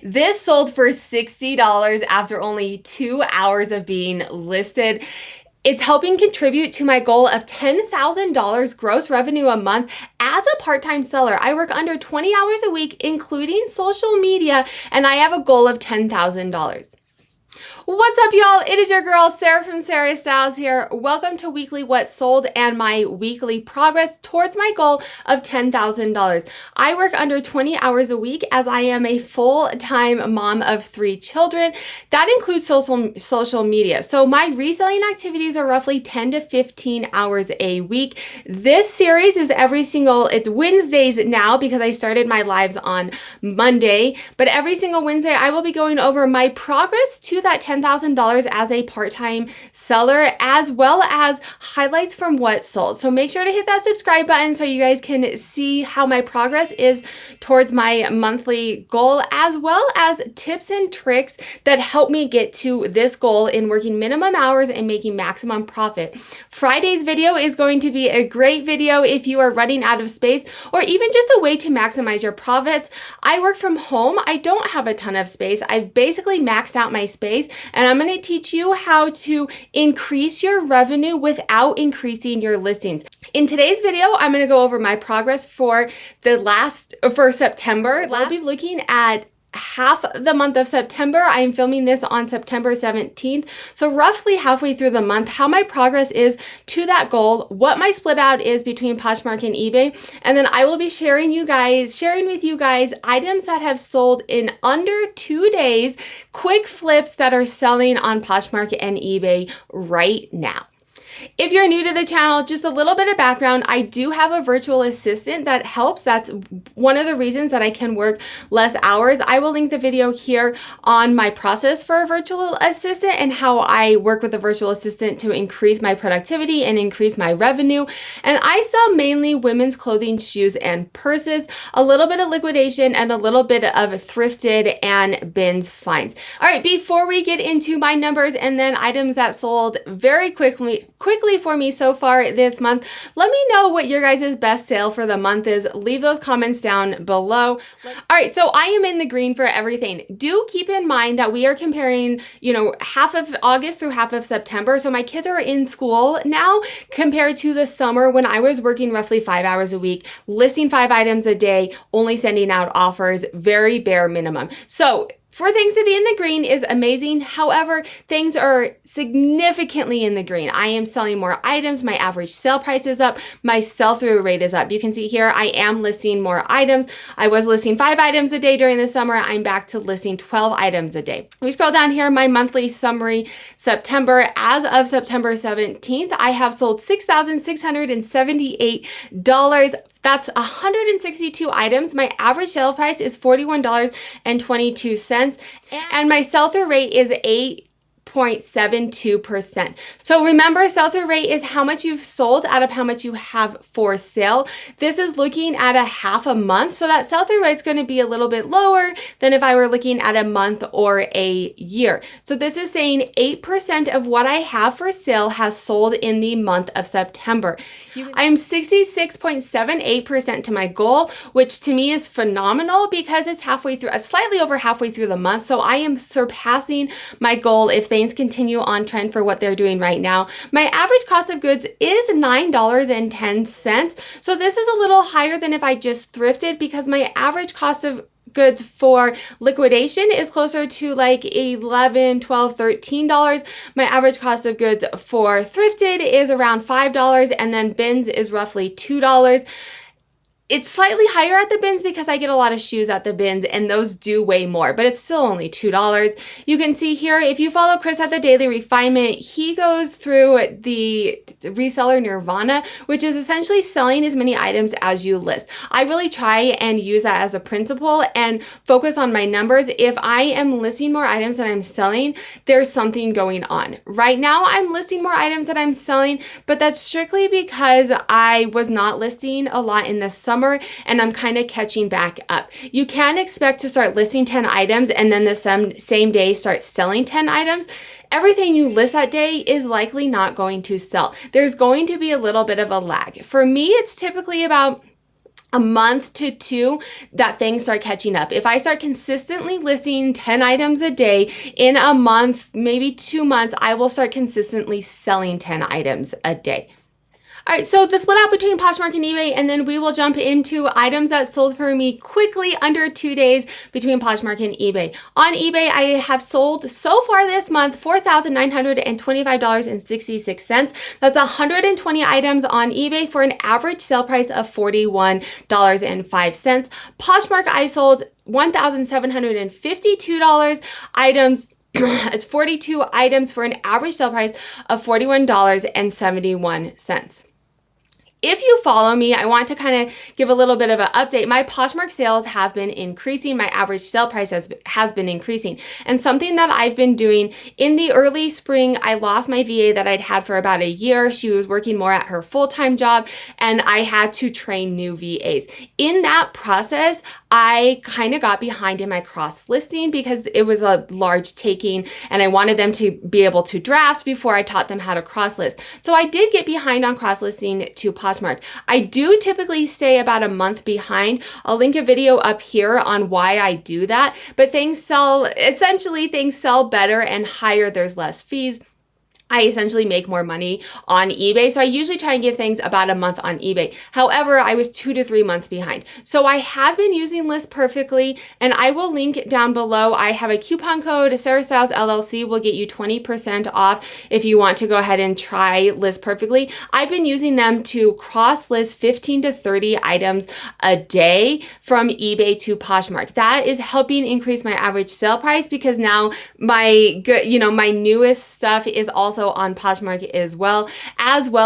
This sold for $60 after only 2 hours of being listed. It's helping contribute to my goal of $10,000 gross revenue a month as a part-time seller. I work under 20 hours a week, including social media, and I have a goal of $10,000. What's up, y'all? It is your girl, Sarah from Sarah Styles here. Welcome to Weekly What Sold and my weekly progress towards my goal of $10,000. I work under 20 hours a week as I am a full-time mom of 3 children. That includes social media. So my reselling activities are roughly 10 to 15 hours a week. This series is it's Wednesdays now because I started my lives on Monday, but every single Wednesday I will be going over my progress to that $10,000 as a part-time seller, as well as highlights from what sold. So make sure to hit that subscribe button so you guys can see how my progress is towards my monthly goal, as well as tips and tricks that help me get to this goal in working minimum hours and making maximum profit. Friday's video is going to be a great video if you are running out of space or even just a way to maximize your profits. I work from home. I don't have a ton of space. I've basically maxed out my space, and I'm going to teach you how to increase your revenue without increasing your listings. In today's video, I'm going to go over my progress for September. I'll be looking at half the month of September. I am filming this on September 17th. So roughly halfway through the month, how my progress is to that goal, what my split out is between Poshmark and eBay. And then I will be sharing with you guys items that have sold in under 2 days, quick flips that are selling on Poshmark and eBay right now. If you're new to the channel, just a little bit of background, I do have a virtual assistant that helps. That's one of the reasons that I can work less hours. I will link the video here on my process for a virtual assistant and how I work with a virtual assistant to increase my productivity and increase my revenue. And I sell mainly women's clothing, shoes, and purses, a little bit of liquidation, and a little bit of thrifted and bins finds. All right, before we get into my numbers and then items that sold very quickly for me so far this month, let me know what your guys' best sale for the month is. Leave those comments down below. All right, so I am in the green for everything. Do keep in mind that we are comparing, half of August through half of September. So my kids are in school now compared to the summer when I was working roughly 5 hours a week, listing 5 items a day, only sending out offers, very bare minimum. So for things to be in the green is amazing. However, things are significantly in the green. I am selling more items. My average sale price is up. My sell-through rate is up. You can see here, I am listing more items. I was listing 5 items a day during the summer. I'm back to listing 12 items a day. We scroll down here, my monthly summary, September. As of September 17th, I have sold $6,678. That's 162 items. My average sale price is $41.22. And my sell-through rate is 8.72%. So remember, sell-through rate is how much you've sold out of how much you have for sale. This is looking at a half a month. So that sell-through rate is going to be a little bit lower than if I were looking at a month or a year. So this is saying 8% of what I have for sale has sold in the month of September. I am 66.78% to my goal, which to me is phenomenal because it's slightly over halfway through the month. So I am surpassing my goal if things continue on trend for what they're doing right now. My average cost of goods is $9.10. So this is a little higher than if I just thrifted because my average cost of goods for liquidation is closer to like $11, $12, $13. My average cost of goods for thrifted is around $5, and then bins is roughly $2. It's slightly higher at the bins because I get a lot of shoes at the bins and those do weigh more, but it's still only $2. You can see here, if you follow Chris at the Daily Refinement, he goes through the reseller nirvana, which is essentially selling as many items as you list. I really try and use that as a principle and focus on my numbers. If I am listing more items than I'm selling, there's something going on. Right now, I'm listing more items than I'm selling, but that's strictly because I was not listing a lot in the summer and I'm kind of catching back up. You can expect to start listing 10 items and then the same day start selling 10 items. Everything you list that day is likely not going to sell. There's going to be a little bit of a lag. For me, it's typically about a month to two that things start catching up. If I start consistently listing 10 items a day, in a month, maybe 2 months, I will start consistently selling 10 items a day. All right, so the split out between Poshmark and eBay, and then we will jump into items that sold for me quickly under 2 days between Poshmark and eBay. On eBay, I have sold so far this month $4,925.66. That's 120 items on eBay for an average sale price of $41.05. Poshmark, I sold $1,752 items. It's 42 items for an average sale price of $41.71. If you follow me, I want to kind of give a little bit of an update. My Poshmark sales have been increasing. My average sale price has been increasing. And something that I've been doing in the early spring, I lost my VA that I'd had for about a year. She was working more at her full-time job, and I had to train new VAs. In that process, I kind of got behind in my cross listing because it was a large taking and I wanted them to be able to draft before I taught them how to cross list. So I did get behind on cross listing to Poshmark. I do typically stay about a month behind. I'll link a video up here on why I do that, but things sell better and higher. There's less fees. I essentially make more money on eBay. So I usually try and give things about a month on eBay. However, I was 2 to 3 months behind. So I have been using List Perfectly, and I will link down below. I have a coupon code. Sarah Styles LLC will get you 20% off if you want to go ahead and try List Perfectly. I've been using them to cross list 15 to 30 items a day from eBay to Poshmark. That is helping increase my average sale price because now my newest stuff is also on Poshmark as well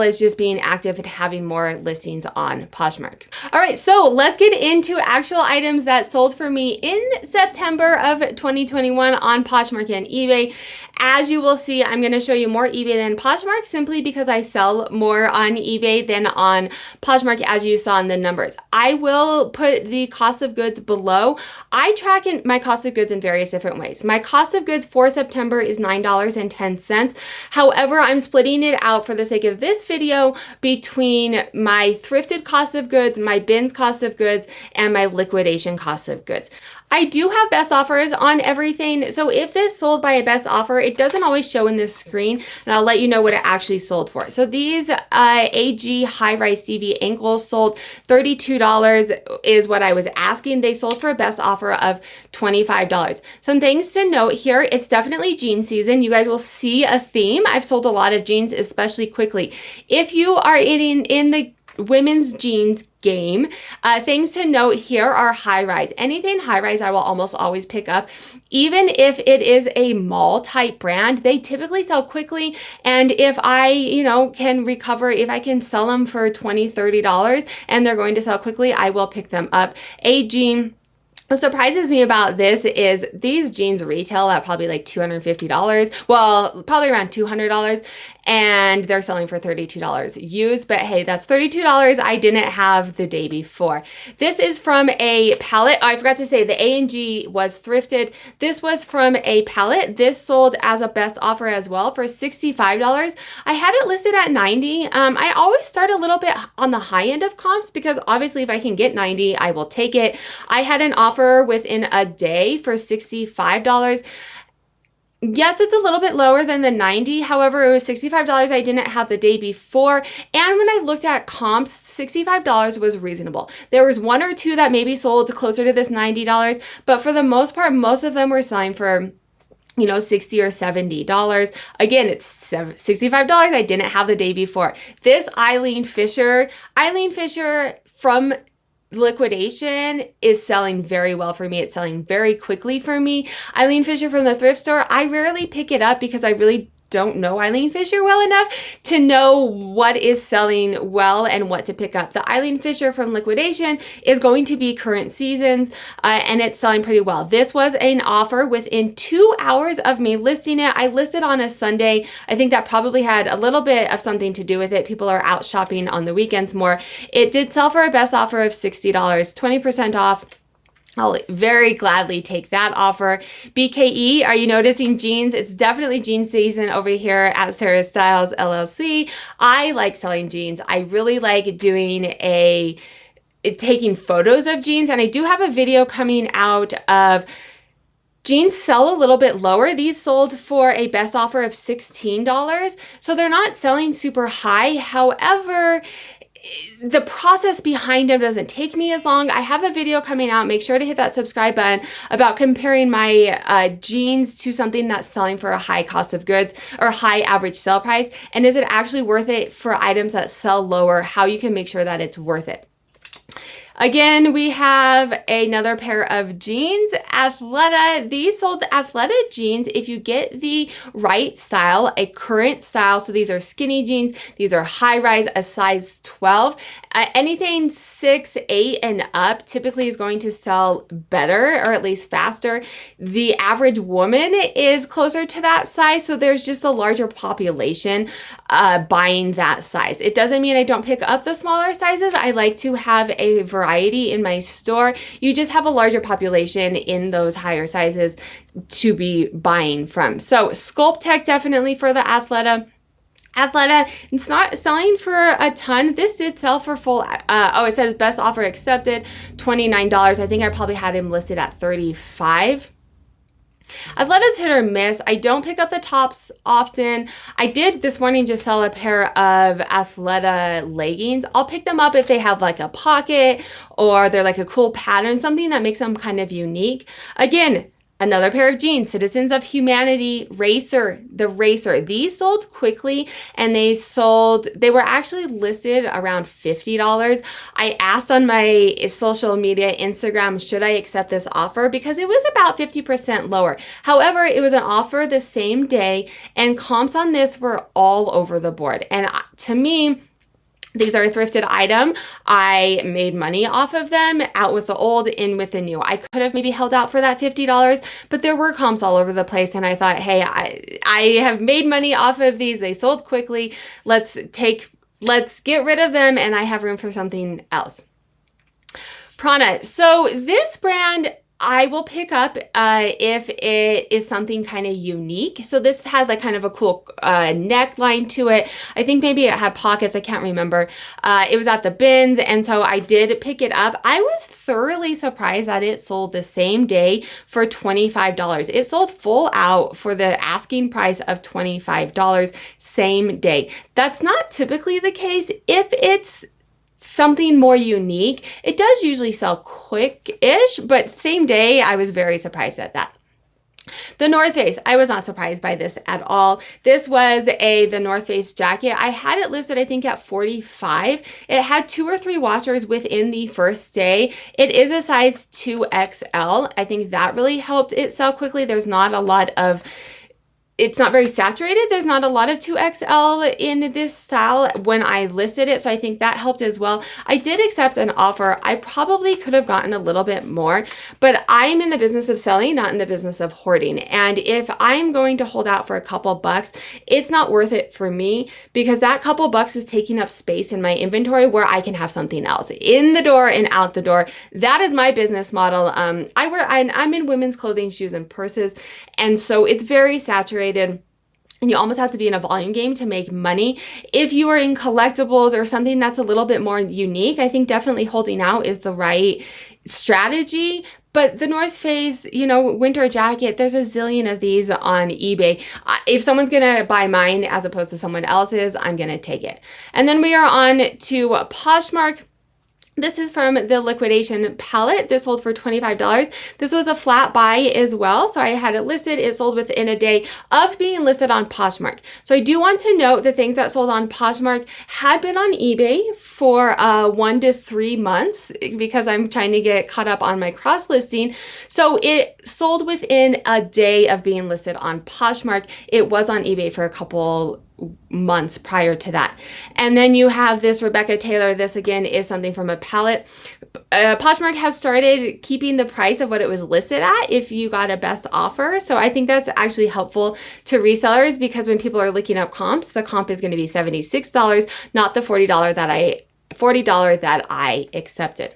as just being active and having more listings on Poshmark. All right, so let's get into actual items that sold for me in September of 2021 on Poshmark and eBay. As you will see, I'm going to show you more eBay than Poshmark simply because I sell more on eBay than on Poshmark, as you saw in the numbers. I will put the cost of goods below. I track my cost of goods in various different ways. My cost of goods for September is $9.10. However, I'm splitting it out for the sake of this video between my thrifted cost of goods, my bins cost of goods, and my liquidation cost of goods. I do have best offers on everything. So if this sold by a best offer, it doesn't always show in this screen, and I'll let you know what it actually sold for. So these AG high-rise CV ankles sold $32 is what I was asking. They sold for a best offer of $25. Some things to note here, it's definitely jean season. You guys will see a theme. I've sold a lot of jeans, especially quickly. If you are in the women's jeans game, things to note here are high rise. Anything high rise I will almost always pick up. Even if it is a mall type brand, they typically sell quickly. And if I, can recover, if I can sell them for $20, $30 and they're going to sell quickly, I will pick them up. A jean. What surprises me about this is these jeans retail at probably like $250. Well, probably around $200, and they're selling for $32 used. But hey, that's $32 I didn't have the day before. This is from a palette. Oh, I forgot to say the A&G was thrifted. This was from a palette. This sold as a best offer as well for $65. I had it listed at $90. I always start a little bit on the high end of comps because obviously if I can get $90, I will take it. I had an offer within a day for $65. Yes, it's a little bit lower than the $90. However, it was $65 I didn't have the day before. And when I looked at comps, $65 was reasonable. There was one or two that maybe sold closer to this $90, but for the most part, most of them were selling for $60 or $70. Again, it's $65 I didn't have the day before. This Eileen Fisher from liquidation is selling very well for me. It's selling very quickly for me. Eileen Fisher from the thrift store, I rarely pick it up because I really don't know Eileen Fisher well enough to know what is selling well and what to pick up. The Eileen Fisher from liquidation is going to be current seasons and it's selling pretty well. This was an offer within 2 hours of me listing it. I listed on a Sunday. I think that probably had a little bit of something to do with it. People are out shopping on the weekends more. It did sell for a best offer of $60, 20% off. I'll very gladly take that offer. BKE, are you noticing jeans? It's definitely jean season over here at Sarah Styles LLC. I like selling jeans. I really like doing a taking photos of jeans, and I do have a video coming out of jeans sell a little bit lower. These sold for a best offer of $16, so they're not selling super high. However, the process behind them doesn't take me as long. I have a video coming out. Make sure to hit that subscribe button about comparing my jeans to something that's selling for a high cost of goods or high average sale price. And is it actually worth it for items that sell lower? How you can make sure that it's worth it. Again, we have another pair of jeans, Athleta. These sold the Athleta jeans if you get the right style, a current style. So these are skinny jeans. These are high rise, a size 12. Anything 6, 8 and up typically is going to sell better, or at least faster. The average woman is closer to that size, so there's just a larger population buying that size. It doesn't mean I don't pick up the smaller sizes. I like to have a variety in my store. You just have a larger population in those higher sizes to be buying from. So Sculptek definitely for the Athleta. Athleta, it's not selling for a ton. This did sell for full, it said best offer accepted, $29. I think I probably had him listed at $35. Athleta's hit or miss. I don't pick up the tops often. I did this morning just sell a pair of Athleta leggings. I'll pick them up if they have like a pocket or they're like a cool pattern, something that makes them kind of unique. Again, another pair of jeans, Citizens of Humanity, Racer, the Racer. These sold quickly and they were actually listed around $50. I asked on my social media, Instagram, should I accept this offer? Because it was about 50% lower. However, it was an offer the same day and comps on this were all over the board. And to me, these are a thrifted item. I made money off of them, out with the old, in with the new. I could have maybe held out for that $50, but there were comps all over the place. And I thought, hey, I have made money off of these. They sold quickly. Let's get rid of them. And I have room for something else. Prana. So this brand, I will pick up if it is something kind of unique. So this had like kind of a cool neckline to it. I think maybe it had pockets. I can't remember. It was at the bins. And so I did pick it up. I was thoroughly surprised that it sold the same day for $25. It sold full out for the asking price of $25 same day. That's not typically the case. If it's something more unique, it does usually sell quick-ish, but same day, I was very surprised at that. The North Face, I was not surprised by this at all. This was the North Face jacket. I had it listed, I think, at $45. It had 2 or 3 washers within the first day. It is a size 2XL. I think that really helped it sell quickly. There's not a lot of it's not very saturated. There's not a lot of 2XL in this style when I listed it, so I think that helped as well. I did accept an offer. I probably could have gotten a little bit more, but I'm in the business of selling, not in the business of hoarding. And if I'm going to hold out for a couple bucks, it's not worth it for me because that couple bucks is taking up space in my inventory where I can have something else in the door and out the door. That is my business model. I'm in women's clothing, shoes, and purses, and so it's very saturated. And you almost have to be in a volume game to make money. If you are in collectibles or something that's a little bit more unique, I think definitely holding out is the right strategy. But the North Face, winter jacket, there's a zillion of these on eBay. If someone's going to buy mine as opposed to someone else's, I'm going to take it. And then we are on to Poshmark. This is from the liquidation palette. This sold for $25. This was a flat buy as well. So I had it listed. It sold within a day of being listed on Poshmark. So I do want to note the things that sold on Poshmark had been on eBay for 1 to 3 months because I'm trying to get caught up on my cross listing. So it sold within a day of being listed on Poshmark. It was on eBay for a couple months prior to that. And then you have this Rebecca Taylor. This again is something from a palette. Poshmark has started keeping the price of what it was listed at if you got a best offer. So I think that's actually helpful to resellers because when people are looking up comps, the comp is going to be $76, not the $40 that I accepted.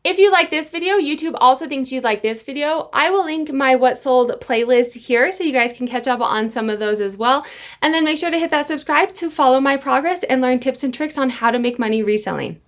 If you like this video, YouTube also thinks you'd like this video. I will link my What Sold playlist here so you guys can catch up on some of those as well. And then make sure to hit that subscribe to follow my progress and learn tips and tricks on how to make money reselling.